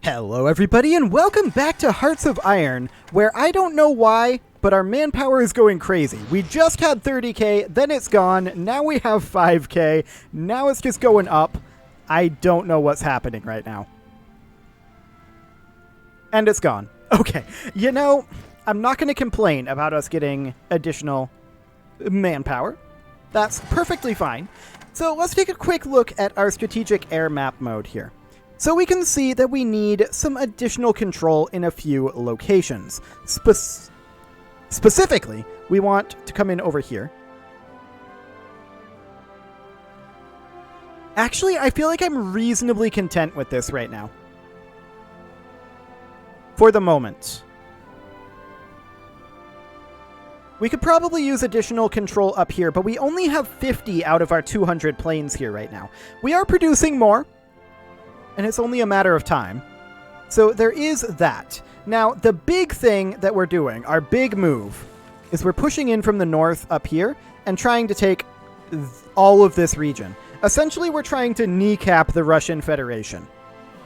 Hello everybody and welcome back to Hearts of Iron, where I don't know why, but our manpower is going crazy. We just had 30k, then it's gone, now we have 5k, now it's just going up. I don't know what's happening right now. And it's gone. Okay, you know, I'm not going to complain about us getting additional manpower. That's perfectly fine. So let's take a quick look at our strategic air map mode here. So we can see that we need some additional control in a few locations. Specifically, we want to come in over here. Actually, I feel like I'm reasonably content with this right now. For the moment. We could probably use additional control up here, but we only have 50 out of our 200 planes here right now. We are producing more, and it's only a matter of time. So there is that. Now, the big thing that we're doing, our big move, is we're pushing in from the north up here and trying to take all of this region. Essentially, we're trying to kneecap the Russian Federation.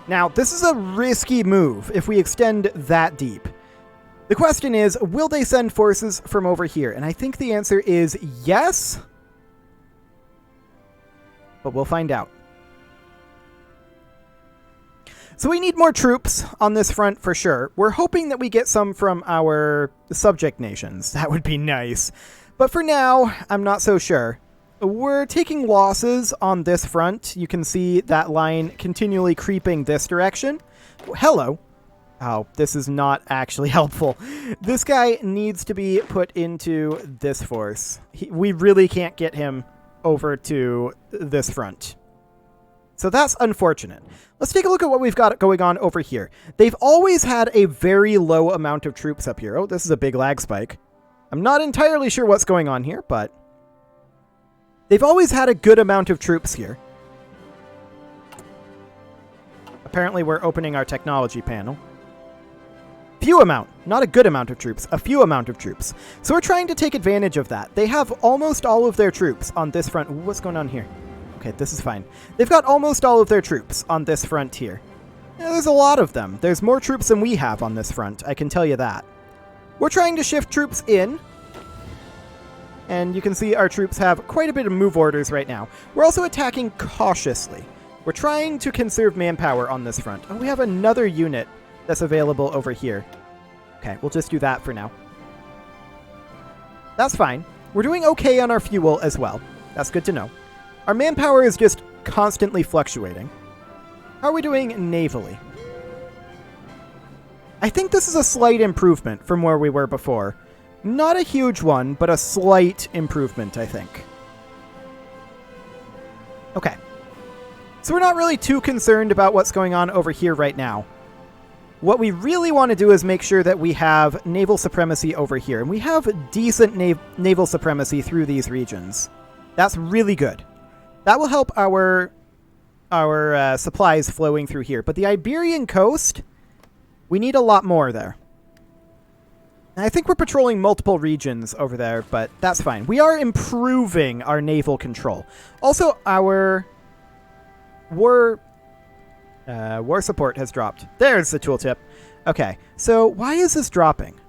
Now, this is a risky move if we extend that deep. The question is, will they send forces from over here? And I think the answer is yes. But we'll find out. So we need more troops on this front for sure. We're hoping that we get some from our subject nations. That would be nice. But for now, I'm not so sure. We're taking losses on this front. You can see that line continually creeping this direction. Hello. Oh, this is not actually helpful. This guy needs to be put into this force. We really can't get him over to this front. So that's unfortunate. Let's take a look at what we've got going on over here. They've always had a very low amount of troops up here. Oh, this is a big lag spike. I'm not entirely sure what's going on here, but they've always had a good amount of troops here. Apparently we're opening our technology panel. Few amount, not a good amount of troops, a few amount of troops. So we're trying to take advantage of that. They have almost all of their troops on this front. Ooh, what's going on here? Okay, this is fine. They've got almost all of their troops on this front here. Yeah, there's a lot of them. There's more troops than we have on this front, I can tell you that. We're trying to shift troops in. And you can see our troops have quite a bit of move orders right now. We're also attacking cautiously. We're trying to conserve manpower on this front. Oh, we have another unit that's available over here. Okay, we'll just do that for now. That's fine. We're doing okay on our fuel as well. That's good to know. Our manpower is just constantly fluctuating. How are we doing navally? I think this is a slight improvement from where we were before. Not a huge one, but a slight improvement, I think. Okay. So we're not really too concerned about what's going on over here right now. What we really want to do is make sure that we have naval supremacy over here. And we have decent naval supremacy through these regions. That's really good. That will help our supplies flowing through here. But the Iberian coast, we need a lot more there. And I think we're patrolling multiple regions over there, but that's fine. We are improving our naval control. Also, our war support has dropped. There's the tooltip. Okay, so why is this dropping?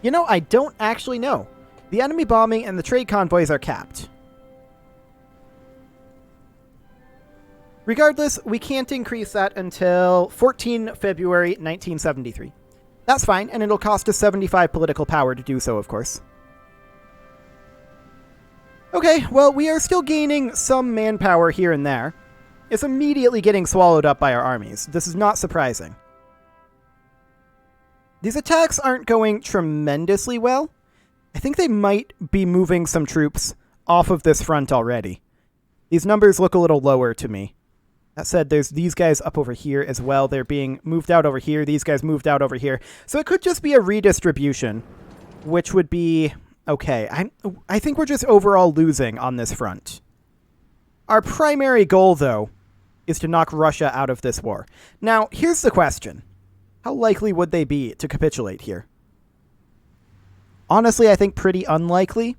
You know, I don't actually know. The enemy bombing and the trade convoys are capped. Regardless, we can't increase that until 14 February 1973. That's fine, and it'll cost us 75 political power to do so, of course. Okay, well, we are still gaining some manpower here and there. It's immediately getting swallowed up by our armies. This is not surprising. These attacks aren't going tremendously well. I think they might be moving some troops off of this front already. These numbers look a little lower to me. That said, there's these guys up over here as well. They're being moved out over here. These guys moved out over here. So it could just be a redistribution, which would be okay. I think we're just overall losing on this front. Our primary goal, though, is to knock Russia out of this war. Now, here's the question. How likely would they be to capitulate here? Honestly, I think pretty unlikely.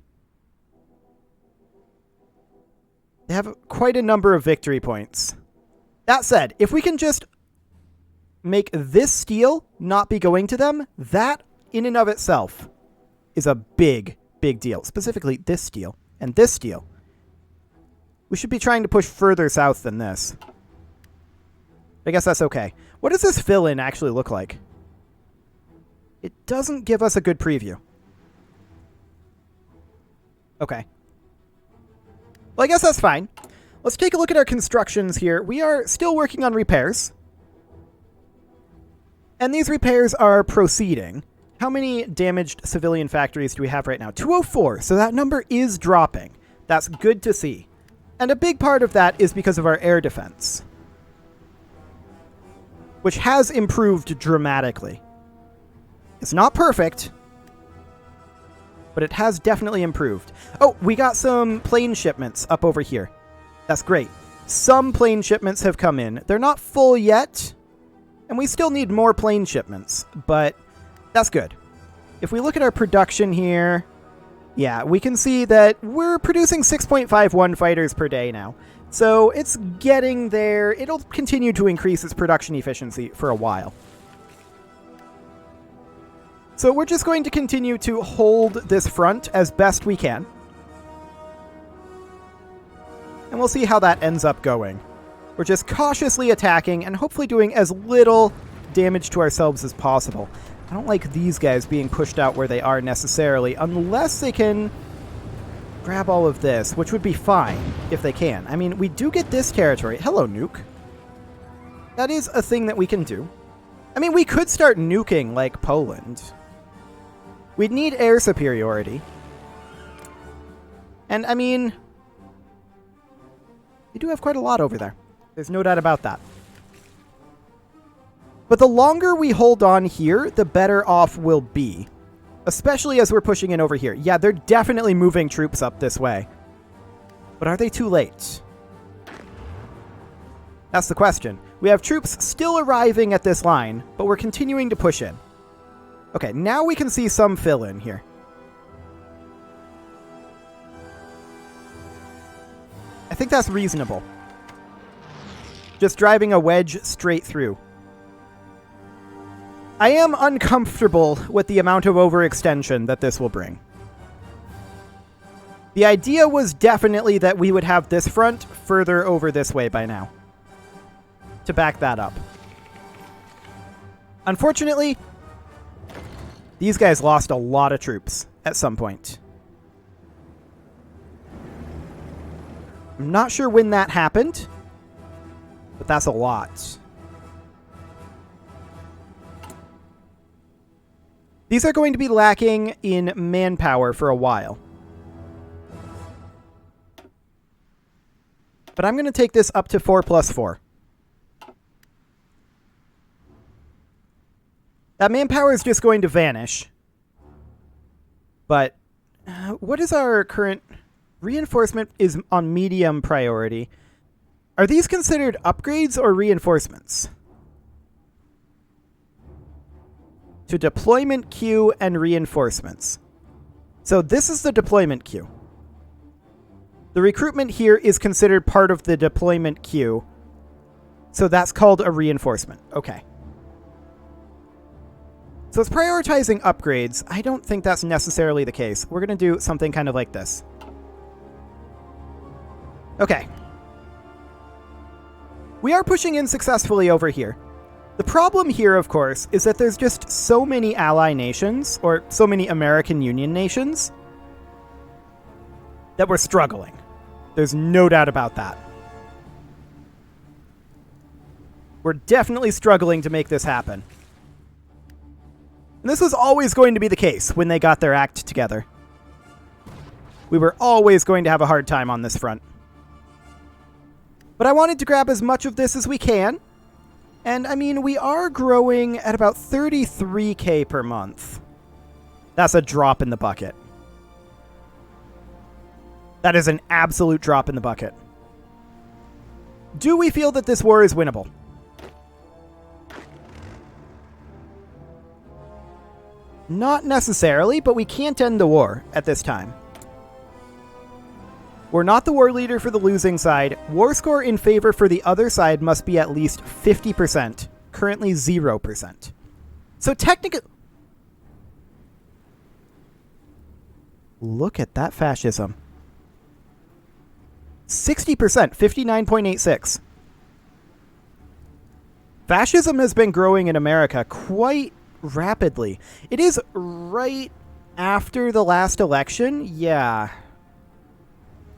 They have quite a number of victory points. That said, if we can just make this steel not be going to them, that in and of itself is a big, big deal. Specifically, this steel and this steel. We should be trying to push further south than this. I guess that's okay. What does this fill-in actually look like? It doesn't give us a good preview. Okay. Well, I guess that's fine. Let's take a look at our constructions here. We are still working on repairs. And these repairs are proceeding. How many damaged civilian factories do we have right now? 204. So that number is dropping. That's good to see. And a big part of that is because of our air defense, which has improved dramatically. It's not perfect, but it has definitely improved. Oh, we got some plane shipments up over here. That's great. Some plane shipments have come in. They're not full yet, and we still need more plane shipments, but that's good. If we look at our production here, yeah, we can see that we're producing 6.51 fighters per day now. So it's getting there. It'll continue to increase its production efficiency for a while. So we're just going to continue to hold this front as best we can. And we'll see how that ends up going. We're just cautiously attacking and hopefully doing as little damage to ourselves as possible. I don't like these guys being pushed out where they are necessarily, unless they can grab all of this, which would be fine if they can. I mean, we do get this territory. Hello, nuke. That is a thing that we can do. I mean, we could start nuking like Poland. We'd need air superiority. And, I mean, we do have quite a lot over there. There's no doubt about that. But the longer we hold on here, the better off we'll be. Especially as we're pushing in over here. Yeah, they're definitely moving troops up this way. But are they too late? That's the question. We have troops still arriving at this line, but we're continuing to push in. Okay, now we can see some fill-in here. I think that's reasonable. Just driving a wedge straight through. I am uncomfortable with the amount of overextension that this will bring. The idea was definitely that we would have this front further over this way by now, to back that up. Unfortunately, these guys lost a lot of troops at some point. I'm not sure when that happened, but that's a lot. These are going to be lacking in manpower for a while. But I'm going to take this up to 4+4. That manpower is just going to vanish. But what is our current... Reinforcement is on medium priority. Are these considered upgrades or reinforcements? To deployment queue and reinforcements. So this is the deployment queue. The recruitment here is considered part of the deployment queue. So that's called a reinforcement. Okay. So it's prioritizing upgrades. I don't think that's necessarily the case. We're going to do something kind of like this. Okay. We are pushing in successfully over here. The problem here, of course, is that there's just so many ally nations, or so many American Union nations, that we're struggling. There's no doubt about that. We're definitely struggling to make this happen. And this was always going to be the case when they got their act together. We were always going to have a hard time on this front. But I wanted to grab as much of this as we can. And, I mean, we are growing at about 33k per month. That's a drop in the bucket. That is an absolute drop in the bucket. Do we feel that this war is winnable? Not necessarily, but we can't end the war at this time. We're not the war leader for the losing side. War score in favor for the other side must be at least 50%. Currently 0%. So technically... Look at that fascism. 60%, 59.86. Fascism has been growing in America quite rapidly. It is right after the last election. Yeah.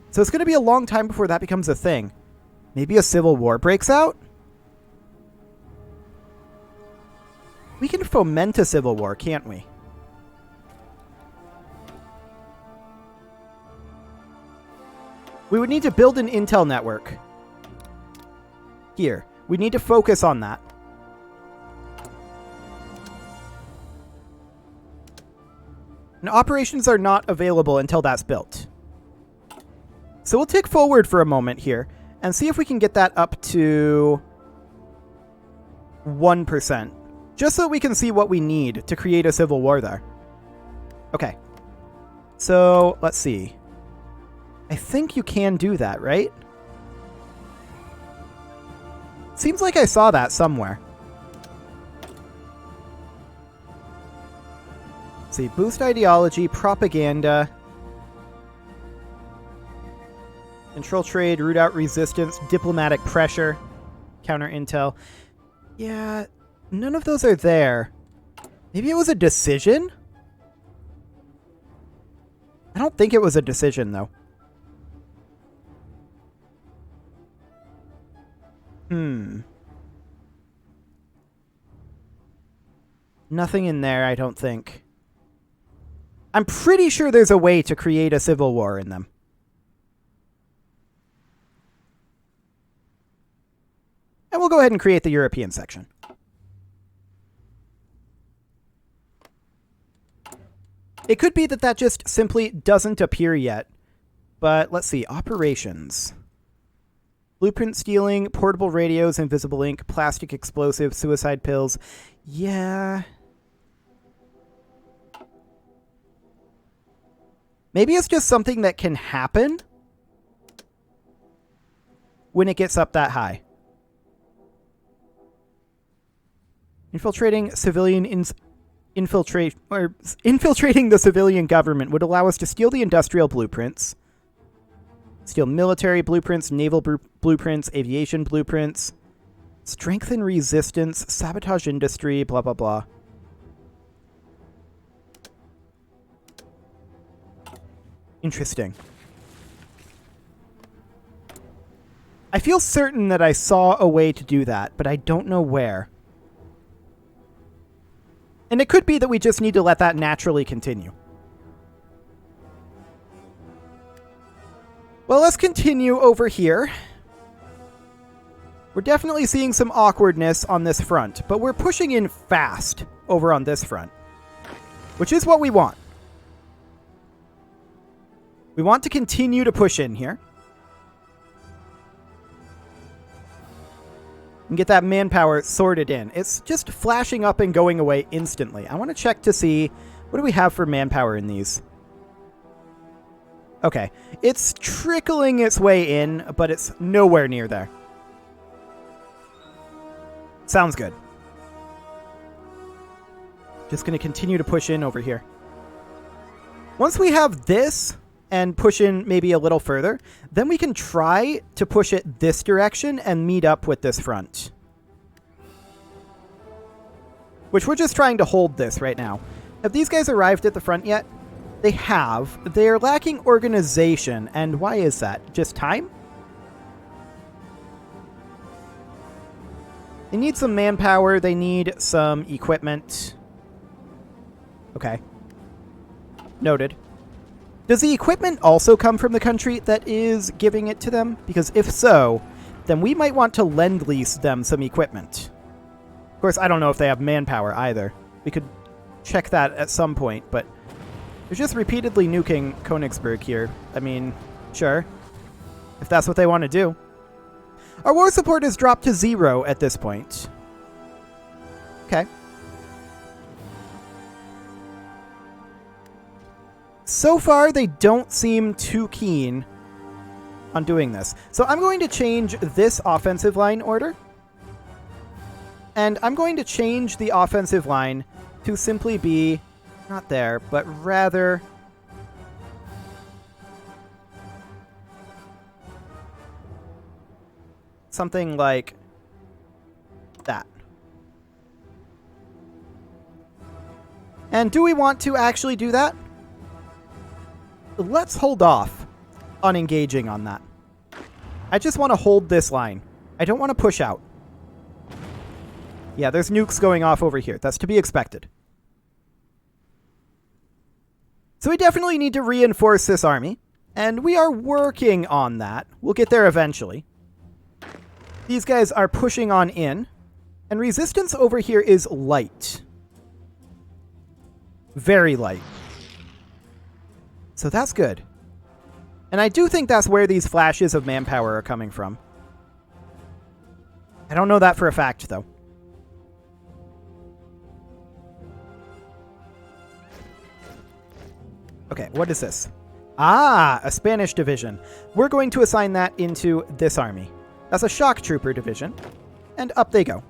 So it's going to be a long time before that becomes a thing. Maybe a civil war breaks out? We can foment a civil war, can't we? We would need to build an intel network. Here. We need to focus on that. And operations are not available until that's built. So we'll tick forward for a moment here and see if we can get that up to 1%. Just so we can see what we need to create a civil war there. Okay. So, let's see. I think you can do that, right? Seems like I saw that somewhere. Let's see, boost ideology, propaganda, control trade, root out resistance, diplomatic pressure, counter intel. Yeah, none of those are there. Maybe it was a decision? I don't think it was a decision, though. Nothing in there, I don't think. I'm pretty sure there's a way to create a civil war in them. And we'll go ahead and create the European section. It could be that that just simply doesn't appear yet. But let's see. Operations. Blueprint stealing, portable radios, invisible ink, plastic explosives, suicide pills. Yeah. Maybe it's just something that can happen when it gets up that high. Infiltrating the civilian government would allow us to steal the industrial blueprints. Steal military blueprints, naval blueprints, aviation blueprints, strengthen resistance, sabotage industry, blah, blah, blah. Interesting. I feel certain that I saw a way to do that, but I don't know where. And it could be that we just need to let that naturally continue. Well, let's continue over here. We're definitely seeing some awkwardness on this front, but we're pushing in fast over on this front, which is what we want. We want to continue to push in here. And get that manpower sorted in. It's just flashing up and going away instantly. I want to check to see, what do we have for manpower in these? Okay, it's trickling its way in, but it's nowhere near there. Sounds good. Just going to continue to push in over here. Once we have this and push in maybe a little further, then we can try to push it this direction and meet up with this front. Which we're just trying to hold this right now. Have these guys arrived at the front yet? They have. They're lacking organization. And why is that? Just time? They need some manpower. They need some equipment. Okay. Noted. Does the equipment also come from the country that is giving it to them? Because if so, then we might want to lend-lease them some equipment. Of course, I don't know if they have manpower either. We could check that at some point, but they're just repeatedly nuking Königsberg here. I mean, sure. If that's what they want to do. Our war support has dropped to 0 at this point. Okay. So far, they don't seem too keen on doing this. So I'm going to change this offensive line order. And I'm going to change the offensive line to simply be, not there, but rather something like that. And do we want to actually do that? Let's hold off on engaging on that. I just want to hold this line. I don't want to push out. Yeah, there's nukes going off over here. That's to be expected. So we definitely need to reinforce this army, and we are working on that. We'll get there eventually. These guys are pushing on in, and resistance over here is light. Very light. So that's good. And I do think that's where these flashes of manpower are coming from. I don't know that for a fact, though. Okay, what is this? Ah, a Spanish division. We're going to assign that into this army. That's a shock trooper division. And up they go.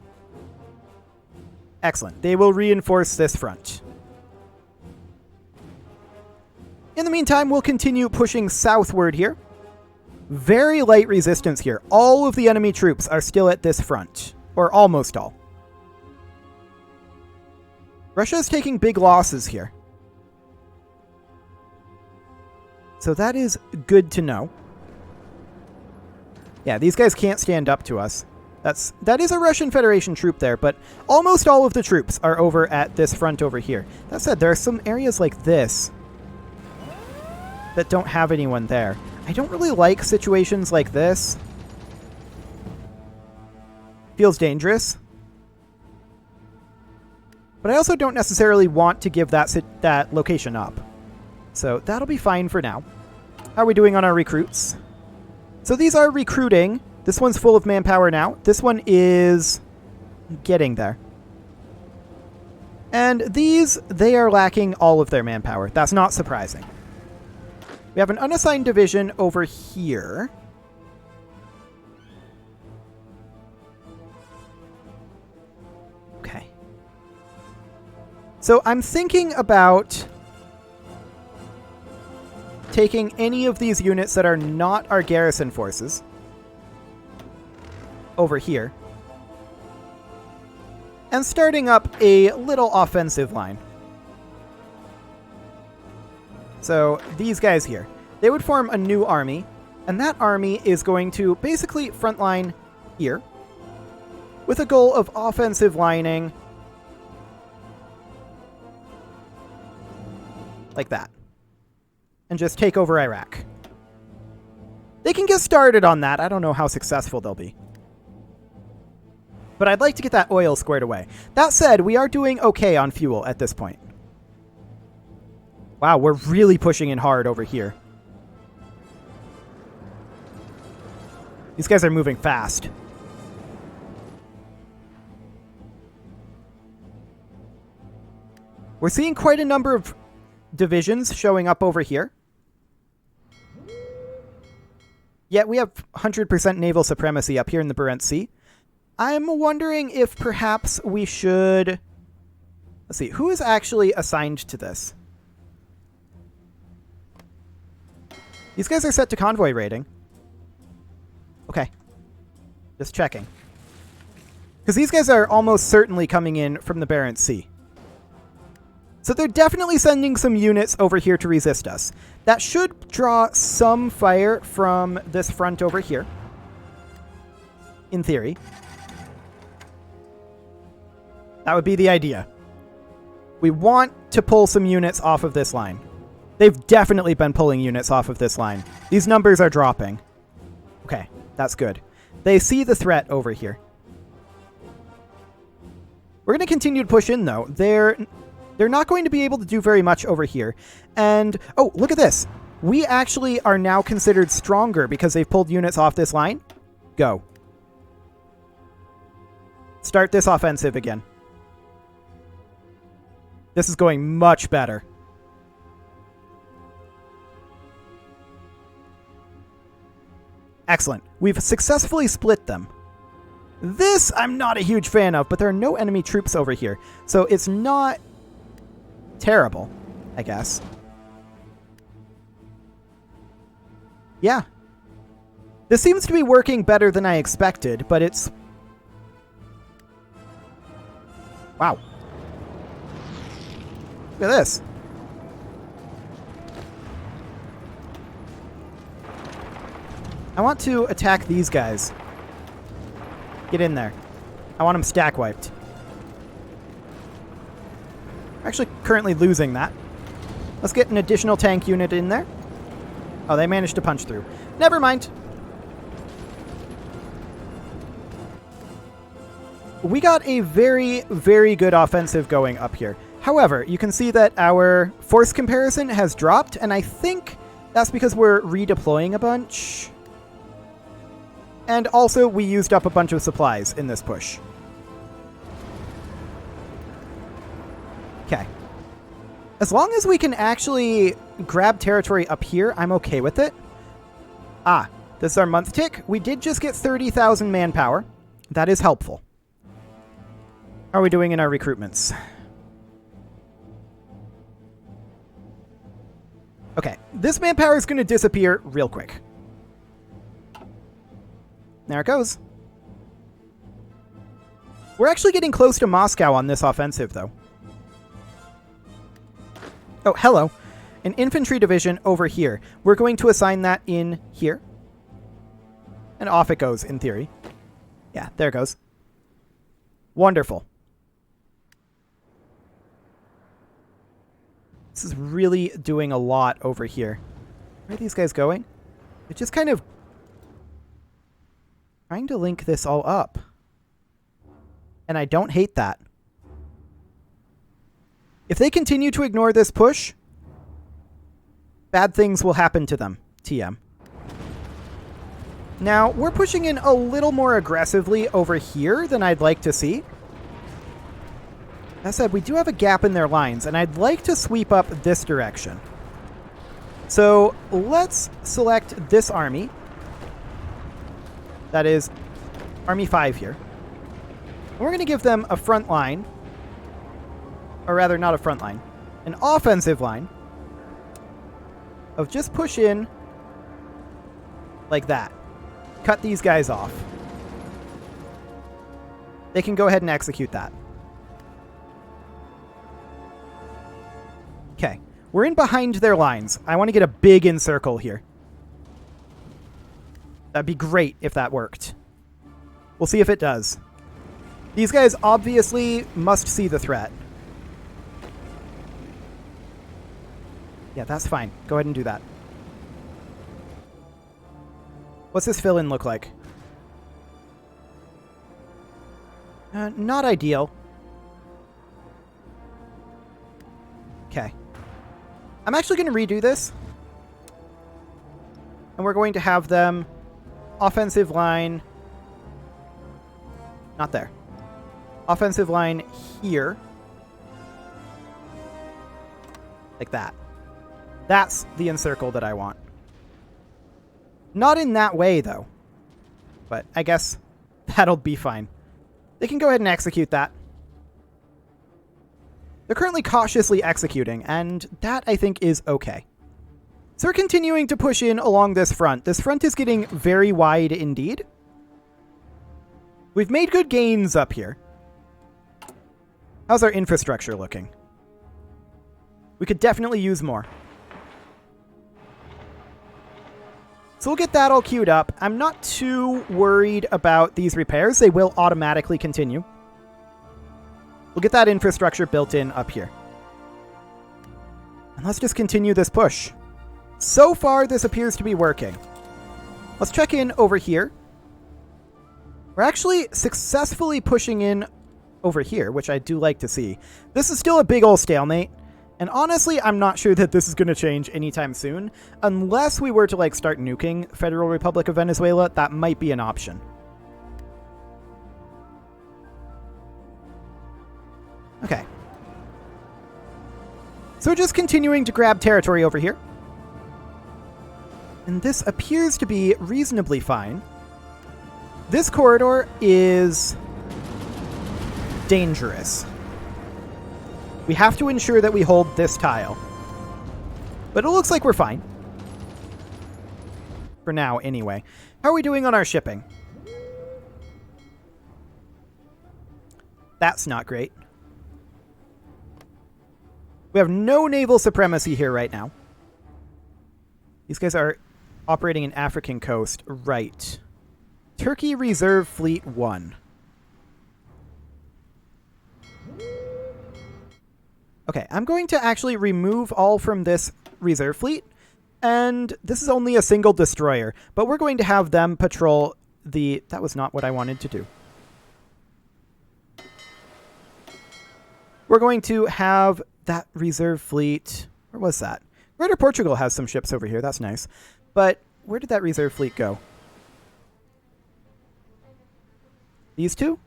Excellent. They will reinforce this front. In the meantime, we'll continue pushing southward here. Very light resistance here. All of the enemy troops are still at this front. Or almost all. Russia is taking big losses here. So that is good to know. Yeah, these guys can't stand up to us. That is a Russian Federation troop there, but almost all of the troops are over at this front over here. That said, there are some areas like this that don't have anyone there. I don't really like situations like this. Feels dangerous. But I also don't necessarily want to give that location up. So that'll be fine for now. How are we doing on our recruits? So these are recruiting. This one's full of manpower now. This one is getting there. And these, they are lacking all of their manpower. That's not surprising. We have an unassigned division over here. Okay. So I'm thinking about taking any of these units that are not our garrison forces over here and starting up a little offensive line. So these guys here, they would form a new army, and that army is going to basically frontline here with a goal of offensive lining like that. And just take over Iraq. They can get started on that. I don't know how successful they'll be. But I'd like to get that oil squared away. That said, we are doing okay on fuel at this point. Wow, we're really pushing in hard over here. These guys are moving fast. We're seeing quite a number of divisions showing up over here. Yet we have 100% naval supremacy up here in the Barents Sea. I'm wondering if perhaps we should... Let's see, who is actually assigned to this? These guys are set to convoy raiding. Okay. Just checking. Because these guys are almost certainly coming in from the Barents Sea. So they're definitely sending some units over here to resist us. That should draw some fire from this front over here. In theory. That would be the idea. We want to pull some units off of this line. They've definitely been pulling units off of this line. These numbers are dropping. Okay, that's good. They see the threat over here. We're going to continue to push in, though. They're not going to be able to do very much over here. And, oh, look at this. We actually are now considered stronger because they've pulled units off this line. Go. Start this offensive again. This is going much better. Excellent. We've successfully split them. This I'm not a huge fan of, but there are no enemy troops over here, so it's not terrible, I guess. Yeah. This seems to be working better than I expected, but it's... Wow. Look at this. I want to attack these guys. Get in there. I want them stack wiped. Actually, currently losing that. Let's get an additional tank unit in there. Oh, they managed to punch through. Never mind. We got a very, very good offensive going up here. However, you can see that our force comparison has dropped, and I think that's because we're redeploying a bunch. And also, we used up a bunch of supplies in this push. Okay. As long as we can actually grab territory up here, I'm okay with it. Ah, this is our month tick. We did just get 30,000 manpower. That is helpful. How are we doing in our recruitments? Okay, this manpower is going to disappear real quick. There it goes. We're actually getting close to Moscow on this offensive, though. Oh, hello. An infantry division over here. We're going to assign that in here. And off it goes, in theory. Yeah, there it goes. Wonderful. This is really doing a lot over here. Where are these guys going? They're just kind of trying to link this all up. And I don't hate that. If they continue to ignore this push, bad things will happen to them, TM. Now, we're pushing in a little more aggressively over here than I'd like to see. That said, we do have a gap in their lines, and I'd like to sweep up this direction. So let's select this army. That is Army 5 here. And we're going to give them a front line. Or rather, not a front line. An offensive line. Of just push in like that. Cut these guys off. They can go ahead and execute that. Okay. We're in behind their lines. I want to get a big encircle here. That'd be great if that worked. We'll see if it does. These guys obviously must see the threat. Yeah, that's fine. Go ahead and do that. What's this fill-in look like? Not ideal. Okay. I'm actually going to redo this. And we're going to have them offensive line. Not there. Offensive line here. Like that. That's the encircle that I want. Not in that way, though. But I guess that'll be fine. They can go ahead and execute that. They're currently cautiously executing, and that, I think, is okay. So we're continuing to push in along this front. This front is getting very wide indeed. We've made good gains up here. How's our infrastructure looking? We could definitely use more. So we'll get that all queued up. I'm not too worried about these repairs. They will automatically continue. We'll get that infrastructure built in up here. And let's just continue this push. So far, this appears to be working. Let's check in over here. We're actually successfully pushing in over here, which I do like to see. This is still a big old stalemate. And honestly, I'm not sure that this is going to change anytime soon. Unless we were to, like, start nuking Federal Republic of Venezuela, that might be an option. Okay. So we're just continuing to grab territory over here. And this appears to be reasonably fine. This corridor is dangerous. We have to ensure that we hold this tile. But it looks like we're fine. For now, anyway. How are we doing on our shipping? That's not great. We have no naval supremacy here right now. These guys are operating in African coast. Right. Turkey Reserve Fleet 1. Okay, I'm going to actually remove all from this reserve fleet. And this is only a single destroyer. But we're going to have them patrol the... That was not what I wanted to do. We're going to have that reserve fleet... Where was that? Greater Portugal has some ships over here. That's nice. But where did that reserve fleet go? These two?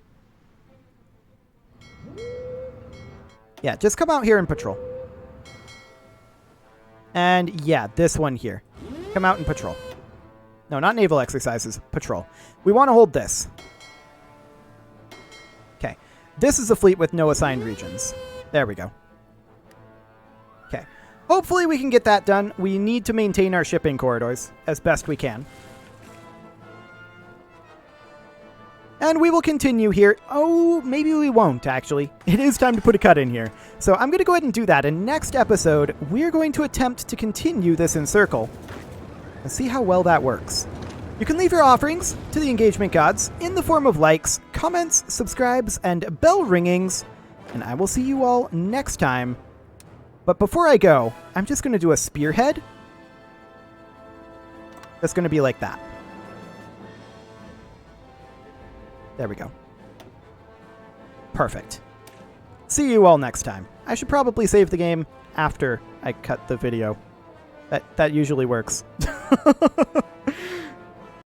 Yeah, just come out here and patrol. And yeah, this one here. Come out and patrol. No, not naval exercises. Patrol. We want to hold this. Okay. This is a fleet with no assigned regions. There we go. Okay. Hopefully we can get that done. We need to maintain our shipping corridors as best we can. And we will continue here. Oh, maybe we won't, actually. It is time to put a cut in here. So I'm going to go ahead and do that. And next episode, we're going to attempt to continue this encircle and see how well that works. You can leave your offerings to the engagement gods in the form of likes, comments, subscribes, and bell ringings. And I will see you all next time. But before I go, I'm just going to do a spearhead. That's going to be like that. There we go. Perfect. See you all next time. I should probably save the game after I cut the video. That usually works.